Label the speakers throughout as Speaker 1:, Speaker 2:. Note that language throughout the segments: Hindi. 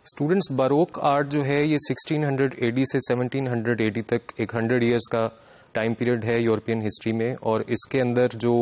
Speaker 1: स्टूडेंट्स बारोक आर्ट जो है ये 1600 एडी से 1700 एडी तक एक 100 इयर्स का टाइम पीरियड है यूरोपियन हिस्ट्री में, और इसके अंदर जो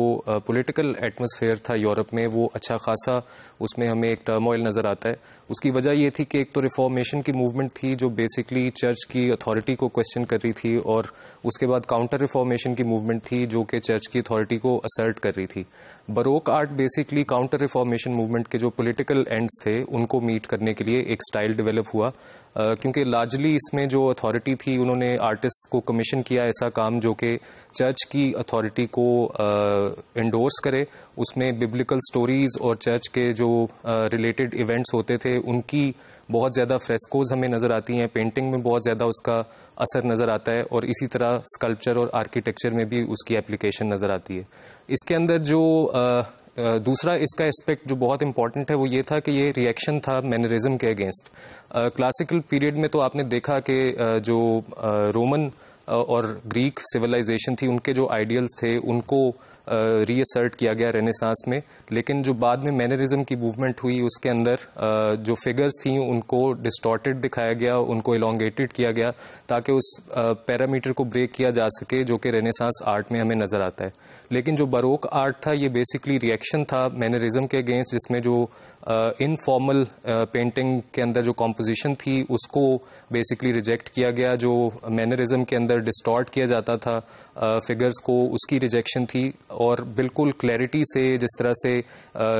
Speaker 1: पॉलिटिकल एटमॉस्फेयर था यूरोप में वो अच्छा खासा उसमें हमें एक टर्मोइल नज़र आता है। उसकी वजह ये थी कि एक तो रिफॉर्मेशन की मूवमेंट थी जो बेसिकली चर्च की अथॉरिटी को क्वेश्चन कर रही थी, और उसके बाद काउंटर रिफॉर्मेशन की मूवमेंट थी जो कि चर्च की अथॉरिटी को असर्ट कर रही थी। Barog art basically counter reformation movement के जो पॉलिटिकल एंड्स थे उनको मीट करने के लिए एक स्टाइल डेवलप हुआ, क्योंकि लार्जली इसमें जो अथॉरिटी थी उन्होंने आर्टिस्ट को कमीशन किया ऐसा काम जो कि चर्च की अथॉरिटी को एंडोर्स करे। उसमें बिब्लिकल स्टोरीज और चर्च के जो रिलेटेड इवेंट्स होते थे उनकी बहुत ज़्यादा फ्रेस्कोज हमें नज़र आती हैं, पेंटिंग में बहुत ज़्यादा उसका असर नज़र आता है, और इसी तरह स्कल्पचर और आर्किटेक्चर में भी उसकी एप्लीकेशन नज़र आती है। इसके अंदर जो दूसरा इसका एस्पेक्ट जो बहुत इंपॉर्टेंट है वो ये था कि ये रिएक्शन था मैनरिज्म के अगेंस्ट। क्लासिकल पीरियड में तो आपने देखा कि जो रोमन और ग्रीक सिविलाइजेशन थी उनके जो आइडियल्स थे उनको रीअसर्ट किया गया रेनेसांस में, लेकिन जो बाद में मैनरिज्म की मूवमेंट हुई उसके अंदर जो फिगर्स थी उनको डिस्टॉर्टेड दिखाया गया, उनको इलोंगेटेड किया गया ताकि उस पैरामीटर को ब्रेक किया जा सके जो कि रेनेसांस आर्ट में हमें नज़र आता है। लेकिन जो बारोक आर्ट था ये बेसिकली रिएक्शन था मैनरिज्म के अगेंस्ट, जिसमें जो इनफॉर्मल पेंटिंग के अंदर जो कॉम्पोजिशन थी उसको बेसिकली रिजेक्ट किया गया। जो मैनरिज्म के अंदर डिस्टॉर्ट किया जाता था फिगर्स को, उसकी रिजेक्शन थी, और बिल्कुल क्लैरिटी से जिस तरह से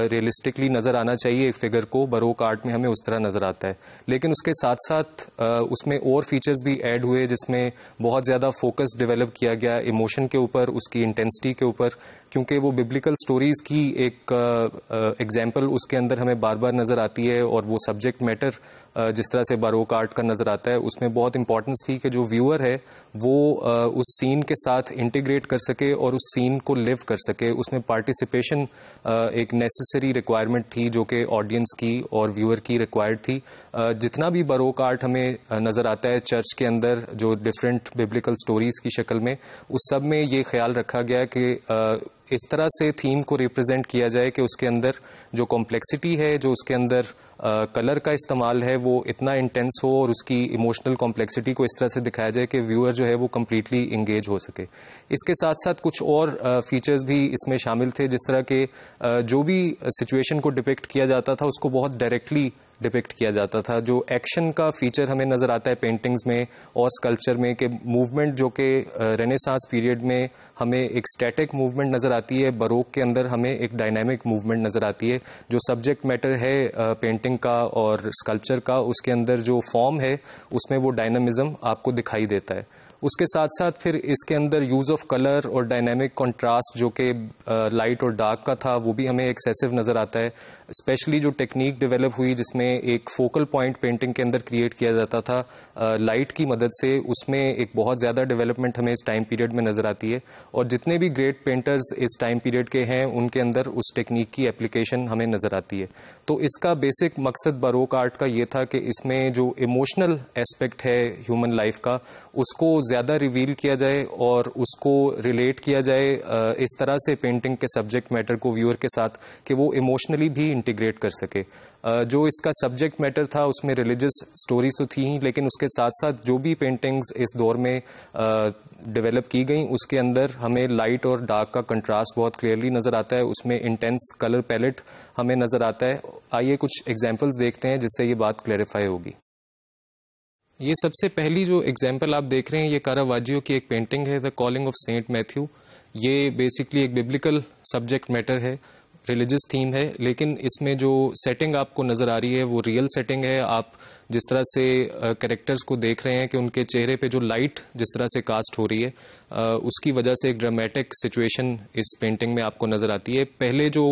Speaker 1: रियलिस्टिकली नज़र आना चाहिए एक फिगर को बारोक आर्ट में हमें उस तरह नज़र आता है। लेकिन उसके साथ साथ उसमें और फीचर्स भी ऐड हुए जिसमें बहुत ज़्यादा फोकस डेवलप किया गया इमोशन के ऊपर, उसकी इंटेंसिटी के ऊपर, क्योंकि वो बिब्लिकल स्टोरीज की एक एग्जाम्पल उसके अंदर हमें बार बार नज़र आती है, और वो सब्जेक्ट मैटर जिस तरह से बारोक आर्ट का नज़र आता है उसमें बहुत इंपॉर्टेंस थी कि जो व्यूअर है वो उस सीन के साथ इंटीग्रेट कर सके और उस सीन को लिव कर सके। उसमें पार्टिसिपेशन एक नेसेसरी रिक्वायरमेंट थी जो कि ऑडियंस की और व्यूअर की रिक्वायर्ड थी। जितना भी बारोक आर्ट हमें नज़र आता है चर्च के अंदर जो डिफरेंट बिब्लिकल स्टोरीज की शक्ल में, उस सब में ये ख्याल रखा गया कि इस तरह से थीम को रिप्रेजेंट किया जाए कि उसके अंदर जो कॉम्प्लेक्सिटी है, जो उसके अंदर कलर का इस्तेमाल है वो इतना इंटेंस हो और उसकी इमोशनल कॉम्प्लेक्सिटी को इस तरह से दिखाया जाए कि व्यूअर जो है वो कम्प्लीटली इंगेज हो सके। इसके साथ साथ कुछ और फीचर्स भी इसमें शामिल थे, जिस तरह के जो भी सिचुएशन को डिपिक्ट किया जाता था उसको बहुत डायरेक्टली डिपिक्ट किया जाता था। जो एक्शन का फीचर हमें नज़र आता है पेंटिंग्स में और स्कल्पचर में कि मूवमेंट जो कि रेनेसांस पीरियड में हमें एक स्टैटिक मूवमेंट नज़र आती है, बारोक के अंदर हमें एक डायनामिक मूवमेंट नज़र आती है। जो सब्जेक्ट मैटर है पेंटिंग का और स्कल्पचर का, उसके अंदर जो फॉर्म है उसमें वो डायनामिज्म आपको दिखाई देता है। उसके साथ साथ फिर इसके अंदर यूज़ ऑफ कलर और डायनामिक कॉन्ट्रास्ट जो कि लाइट और डार्क का था वो भी हमें एक्सेसिव नज़र आता है। स्पेशली जो टेक्निक डेवलप हुई जिसमें एक फोकल पॉइंट पेंटिंग के अंदर क्रिएट किया जाता था लाइट की मदद से, उसमें एक बहुत ज़्यादा डेवलपमेंट हमें इस टाइम पीरियड में नज़र आती है, और जितने भी ग्रेट पेंटर्स इस टाइम पीरियड के हैं उनके अंदर उस टेक्निक की एप्लीकेशन हमें नज़र आती है। तो इसका बेसिक मकसद बारोक आर्ट का ये था कि इसमें जो इमोशनल एस्पेक्ट है ह्यूमन लाइफ का उसको ज़्यादा रिवील किया जाए और उसको रिलेट किया जाए इस तरह से पेंटिंग के सब्जेक्ट मैटर को व्यूअर के साथ कि वो इमोशनली भी इंटीग्रेट कर सके। जो इसका सब्जेक्ट मैटर था उसमें रिलीजियस स्टोरीज तो थी ही, लेकिन उसके साथ साथ जो भी पेंटिंग्स इस दौर में डेवलप की गई उसके अंदर हमें लाइट और डार्क का कंट्रास्ट बहुत क्लियरली नज़र आता है, उसमें इंटेंस कलर पैलेट हमें नज़र आता है। आइए कुछ एग्जाम्पल्स देखते हैं जिससे ये बात क्लैरिफाई होगी। ये सबसे पहली जो एग्जाम्पल आप देख रहे हैं ये कारावाजियो की एक पेंटिंग है, the calling of saint Matthew. ये बेसिकली एक बिब्लिकल सब्जेक्ट मैटर है, रिलीजियस थीम है, लेकिन इसमें जो सेटिंग आपको नज़र आ रही है वो रियल सेटिंग है। आप जिस तरह से कैरेक्टर्स को देख रहे हैं कि उनके चेहरे पे जो लाइट जिस तरह से कास्ट हो रही है उसकी वजह से एक ड्रामेटिक सिचुएशन इस पेंटिंग में आपको नज़र आती है। पहले जो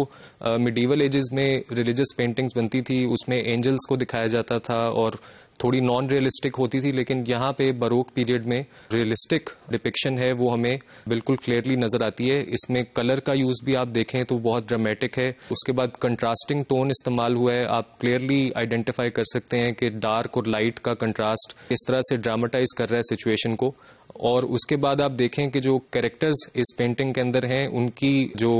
Speaker 1: मिडीवल एजेस में रिलीजियस पेंटिंग्स बनती थी उसमें एंजल्स को दिखाया जाता था और थोड़ी नॉन रियलिस्टिक होती थी, लेकिन यहाँ पे बारोक पीरियड में रियलिस्टिक डिपिक्शन है वो हमें बिल्कुल क्लियरली नज़र आती है। इसमें कलर का यूज़ भी आप देखें तो बहुत ड्रामेटिक है। उसके बाद कंट्रास्टिंग टोन इस्तेमाल हुआ है, आप क्लियरली आइडेंटिफाई कर सकते हैं कि डार्क और लाइट का कंट्रास्ट इस तरह से ड्रामेटाइज कर रहा है सिचुएशन को। और उसके बाद आप देखें कि जो कैरेक्टर्स इस पेंटिंग के अंदर हैं उनकी जो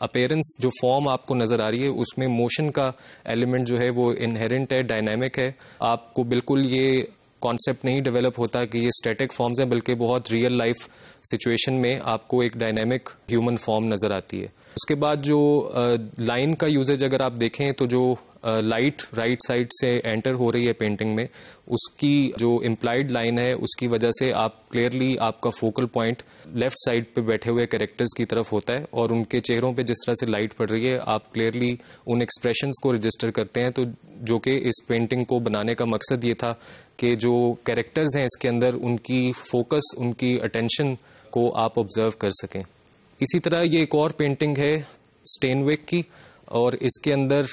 Speaker 1: अपेयरेंस जो फॉर्म आपको नजर आ रही है उसमें मोशन का एलिमेंट जो है वो इनहेरेंट है, डायनामिक है। आपको बिल्कुल ये कॉन्सेप्ट नहीं डेवलप होता कि ये स्टैटिक फॉर्म्स हैं, बल्कि बहुत रियल लाइफ सिचुएशन में आपको एक डायनामिक ह्यूमन फॉर्म नजर आती है। उसके बाद जो लाइन का यूजेज अगर आप देखें तो जो लाइट राइट साइड से एंटर हो रही है पेंटिंग में, उसकी जो इम्प्लाइड लाइन है उसकी वजह से आप क्लियरली आपका फोकल पॉइंट लेफ्ट साइड पे बैठे हुए कैरेक्टर्स की तरफ होता है और उनके चेहरों पे जिस तरह से लाइट पड़ रही है आप क्लियरली उन एक्सप्रेशंस को रजिस्टर करते हैं। तो जो कि इस पेंटिंग को बनाने का मकसद ये था कि जो कैरेक्टर्स हैं इसके अंदर उनकी फोकस, उनकी अटेंशन को आप ऑब्जर्व कर सकें। इसी तरह ये एक और पेंटिंग है स्टेनविक की और इसके अंदर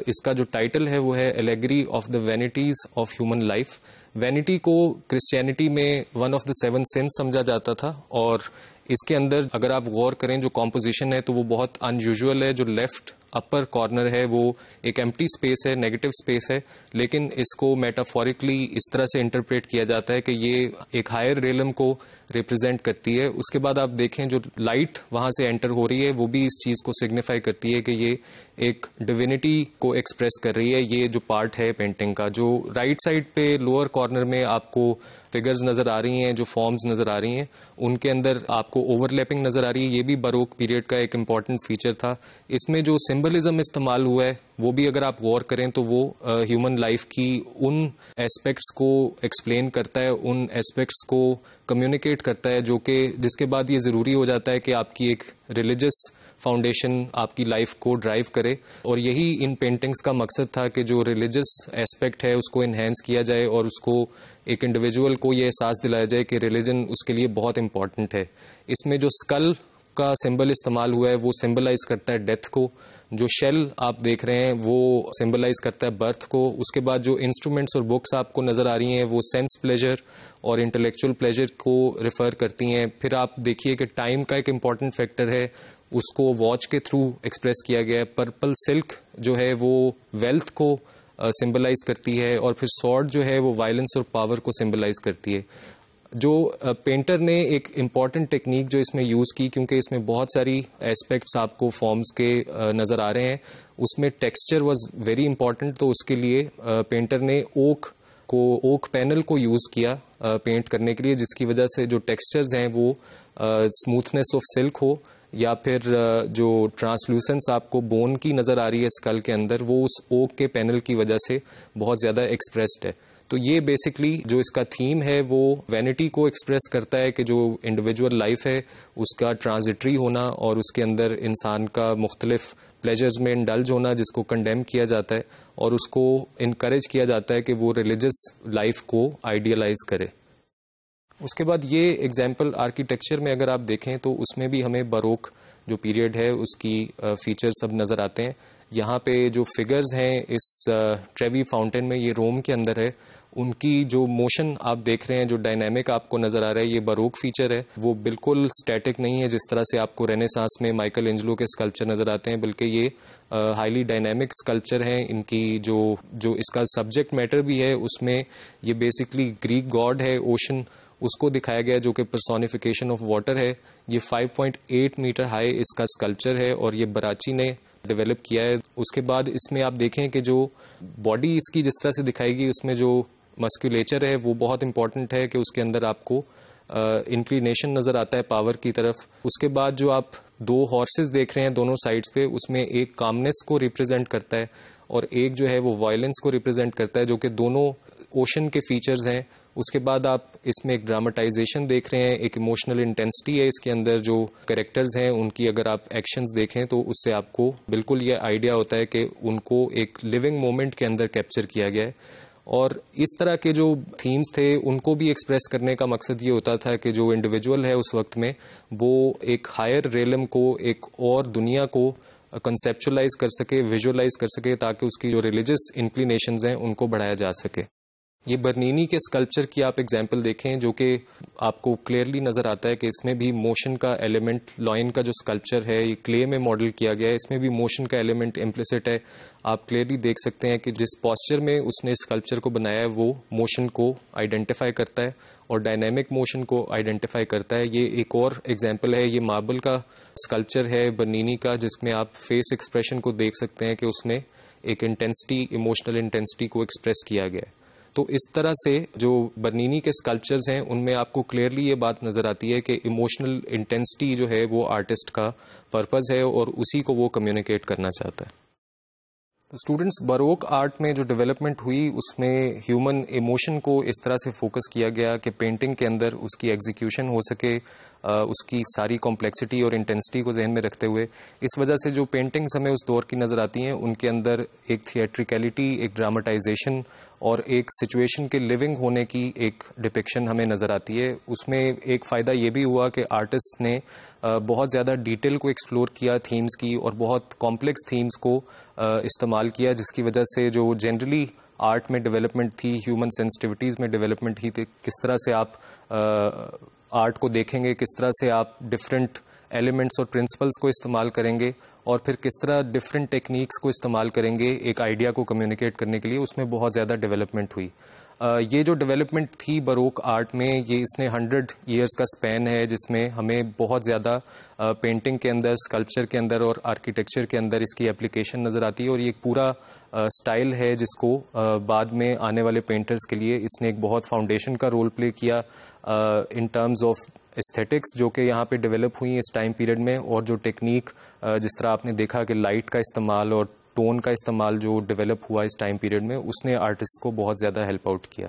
Speaker 1: इसका जो टाइटल है वो है allegory of the vanities of human life. Vanity को क्रिश्चियनिटी में वन ऑफ द 7 सिंस समझा जाता था और इसके अंदर अगर आप गौर करें जो कॉम्पोजिशन है तो वो बहुत अनयूजुअल है। जो लेफ्ट अपर कॉर्नर है वो एक एम्प्टी स्पेस है, नेगेटिव स्पेस है, लेकिन इसको मेटाफोरिकली इस तरह से इंटरप्रेट किया जाता है कि ये एक हायर रियलम को रिप्रेजेंट करती है। उसके बाद आप देखें जो लाइट वहां से एंटर हो रही है वो भी इस चीज को सिग्निफाई करती है कि ये एक डिविनिटी को एक्सप्रेस कर रही है। ये जो पार्ट है पेंटिंग का, जो राइट साइड पे लोअर कॉर्नर में आपको फिगर्स नजर आ रही हैं, जो फॉर्म्स नजर आ रही हैं, उनके अंदर आपको ओवरलैपिंग नजर आ रही है। ये भी बरोक पीरियड का एक इम्पॉर्टेंट फीचर था। इसमें जो सिंबलिज्म इस्तेमाल हुआ है वो भी अगर आप गौर करें तो वो ह्यूमन लाइफ की उन एस्पेक्ट्स को एक्सप्लेन करता है, उन एस्पेक्ट्स को कम्युनिकेट करता है जो कि जिसके बाद ये जरूरी हो जाता है कि आपकी एक रिलीजियस फाउंडेशन आपकी लाइफ को ड्राइव करे। और यही इन पेंटिंग्स का मकसद था कि जो रिलीजियस एस्पेक्ट है उसको इन्हेंस किया जाए और उसको एक इंडिविजुअल को ये एहसास दिलाया जाए कि रिलीजन उसके लिए बहुत इंपॉर्टेंट है। इसमें जो स्कल का सिंबल इस्तेमाल हुआ है वो सिंबलाइज करता है डेथ को। जो शेल आप देख रहे हैं वो सिंबलाइज करता है बर्थ को। उसके बाद जो इंस्ट्रूमेंट्स और बुक्स आपको नजर आ रही हैं वो सेंस प्लेजर और इंटेलेक्चुअल प्लेजर को रिफर करती हैं। फिर आप देखिए कि टाइम का एक इम्पॉर्टेंट फैक्टर है, उसको वॉच के थ्रू एक्सप्रेस किया गया है। पर्पल सिल्क जो है वो वेल्थ को सिंबलाइज करती है और फिर सॉर्ड जो है वो वायलेंस और पावर को सिंबलाइज करती है। जो पेंटर ने एक इम्पॉर्टेंट टेक्निक जो इसमें यूज़ की, क्योंकि इसमें बहुत सारी एस्पेक्ट्स आपको फॉर्म्स के नज़र आ रहे हैं, उसमें टेक्सचर वाज वेरी इंपॉर्टेंट। तो उसके लिए पेंटर ने ओक पैनल को यूज़ किया पेंट करने के लिए, जिसकी वजह से जो टेक्सचर्स हैं वो स्मूथनेस ऑफ सिल्क हो या फिर जो ट्रांसलूसेंस आपको बोन की नज़र आ रही है स्कल के अंदर, वो उस ओक के पैनल की वजह से बहुत ज़्यादा एक्सप्रेस्ड है। तो ये बेसिकली जो इसका थीम है वो वैनिटी को एक्सप्रेस करता है कि जो इंडिविजुअल लाइफ है उसका ट्रांजिटरी होना और उसके अंदर इंसान का मुख्तलिफ प्लेजर्स में इंडल्ज होना, जिसको कंडेम किया जाता है और उसको इनकरेज किया जाता है कि वो रिलीजियस लाइफ को आइडियलाइज करे। उसके बाद ये एग्जाम्पल आर्किटेक्चर में अगर आप देखें तो उसमें भी हमें बरोक जो पीरियड है उसकी फीचर्स सब नज़र आते हैं। यहाँ पे जो फिगर्स हैं इस ट्रेवी फाउंटेन में, ये रोम के अंदर है, उनकी जो मोशन आप देख रहे हैं, जो डायनामिक आपको नज़र आ रहा है, ये बरोक फीचर है। वो बिल्कुल स्टैटिक नहीं है जिस तरह से आपको रेनेसांस में माइकल एंजेलो के स्कल्पचर नज़र आते हैं, बल्कि ये हाईली डायनामिक स्कल्पचर हैं। इनकी जो इसका सब्जेक्ट मैटर भी है उसमें ये बेसिकली ग्रीक गॉड है ओशन, उसको दिखाया गया जो कि पर्सोनिफिकेशन ऑफ वाटर है। ये 5.8 मीटर हाई इसका स्कल्पचर है और ये बराची ने डेवलप किया है। उसके बाद इसमें आप देखें कि जो बॉडी इसकी जिस तरह से दिखाएगी उसमें जो मस्कुलेचर है वो बहुत इंपॉर्टेंट है कि उसके अंदर आपको इंक्लिनेशन नज़र आता है पावर की तरफ। उसके बाद जो आप 2 हॉर्सेस देख रहे हैं दोनों साइड्स पे, उसमें एक कामनेस को रिप्रेजेंट करता है और एक जो है वो वायलेंस को रिप्रेजेंट करता है, जो कि दोनों ओशन के फीचर्स हैं। उसके बाद आप इसमें एक ड्रामेटाइजेशन देख रहे हैं, एक इमोशनल इंटेंसिटी है इसके अंदर। जो कैरेक्टर्स हैं उनकी अगर आप एक्शंस देखें तो उससे आपको बिल्कुल ये आइडिया होता है कि उनको एक लिविंग मोमेंट के अंदर कैप्चर किया गया है। और इस तरह के जो थीम्स थे उनको भी एक्सप्रेस करने का मकसद ये होता था कि जो इंडिविजुअल है उस वक्त में वो एक हायर रियलम को, एक और दुनिया को कंसेप्चुअलाइज कर सके, विजुअलाइज कर सके, ताकि उसकी जो रिलीजियस इंक्लिनेशंस हैं उनको बढ़ाया जा सके। ये बर्नीनी के स्कल्पचर की आप एग्जांपल देखें, जो कि आपको क्लियरली नज़र आता है कि इसमें भी मोशन का एलिमेंट, लॉयन का जो स्कल्पचर है ये क्ले में मॉडल किया गया है, इसमें भी मोशन का एलिमेंट इम्प्लिसिट है। आप क्लियरली देख सकते हैं कि जिस पॉस्चर में उसने स्कल्पचर को बनाया है वो मोशन को आइडेंटिफाई करता है और डायनेमिक मोशन को आइडेंटिफाई करता है। ये एक और एग्जाम्पल है, ये मार्बल का स्कल्पचर है बर्नीनी का, जिसमें आप फेस एक्सप्रेशन को देख सकते हैं कि उसमें एक इंटेंसिटी, इमोशनल इंटेंसिटी को एक्सप्रेस किया गया है। तो इस तरह से जो बर्नीनी के स्कल्पचर्स हैं उनमें आपको क्लियरली ये बात नज़र आती है कि इमोशनल इंटेंसिटी जो है वो आर्टिस्ट का पर्पस है और उसी को वो कम्युनिकेट करना चाहता है। तो स्टूडेंट्स, बरोक आर्ट में जो डेवलपमेंट हुई उसमें ह्यूमन इमोशन को इस तरह से फोकस किया गया कि पेंटिंग के अंदर उसकी एग्जीक्यूशन हो सके, उसकी सारी कॉम्प्लेक्सिटी और इंटेंसिटी को जहन में रखते हुए। इस वजह से जो पेंटिंग्स हमें उस दौर की नज़र आती हैं उनके अंदर एक थिएट्रिकलिटी, एक ड्रामाटाइजेशन और एक सिचुएशन के लिविंग होने की एक डिपिक्शन हमें नज़र आती है। उसमें एक फ़ायदा ये भी हुआ कि आर्टिस्ट ने बहुत ज़्यादा डिटेल को एक्सप्लोर किया थीम्स की और बहुत कॉम्प्लेक्स थीम्स को इस्तेमाल किया, जिसकी वजह से जो जनरली आर्ट में डेवलपमेंट थी, ह्यूमन सेंसिटिविटीज़ में डेवलपमेंट थी, किस तरह से आप आर्ट को देखेंगे, किस तरह से आप डिफरेंट एलिमेंट्स और प्रिंसिपल्स को इस्तेमाल करेंगे और फिर किस तरह डिफरेंट टेक्निक्स को इस्तेमाल करेंगे एक आइडिया को कम्युनिकेट करने के लिए, उसमें बहुत ज़्यादा डेवलपमेंट हुई। ये जो डेवलपमेंट थी बरोक आर्ट में, ये इसने 100 ईयर्स का स्पैन है, जिसमें हमें बहुत ज़्यादा पेंटिंग के अंदर, स्कल्पचर के अंदर और आर्किटेक्चर के अंदर इसकी एप्लीकेशन नज़र आती है। और ये एक पूरा स्टाइल है जिसको बाद में आने वाले पेंटर्स के लिए इसने एक बहुत फाउंडेशन का रोल प्ले किया इन टर्म्स ऑफ एस्थेटिक्स, जो कि यहाँ पे डेवलप हुई इस टाइम पीरियड में। और जो टेक्निक, जिस तरह आपने देखा कि लाइट का इस्तेमाल और टोन का इस्तेमाल जो डेवलप हुआ इस टाइम पीरियड में, उसने आर्टिस्ट को बहुत ज़्यादा हेल्प आउट किया।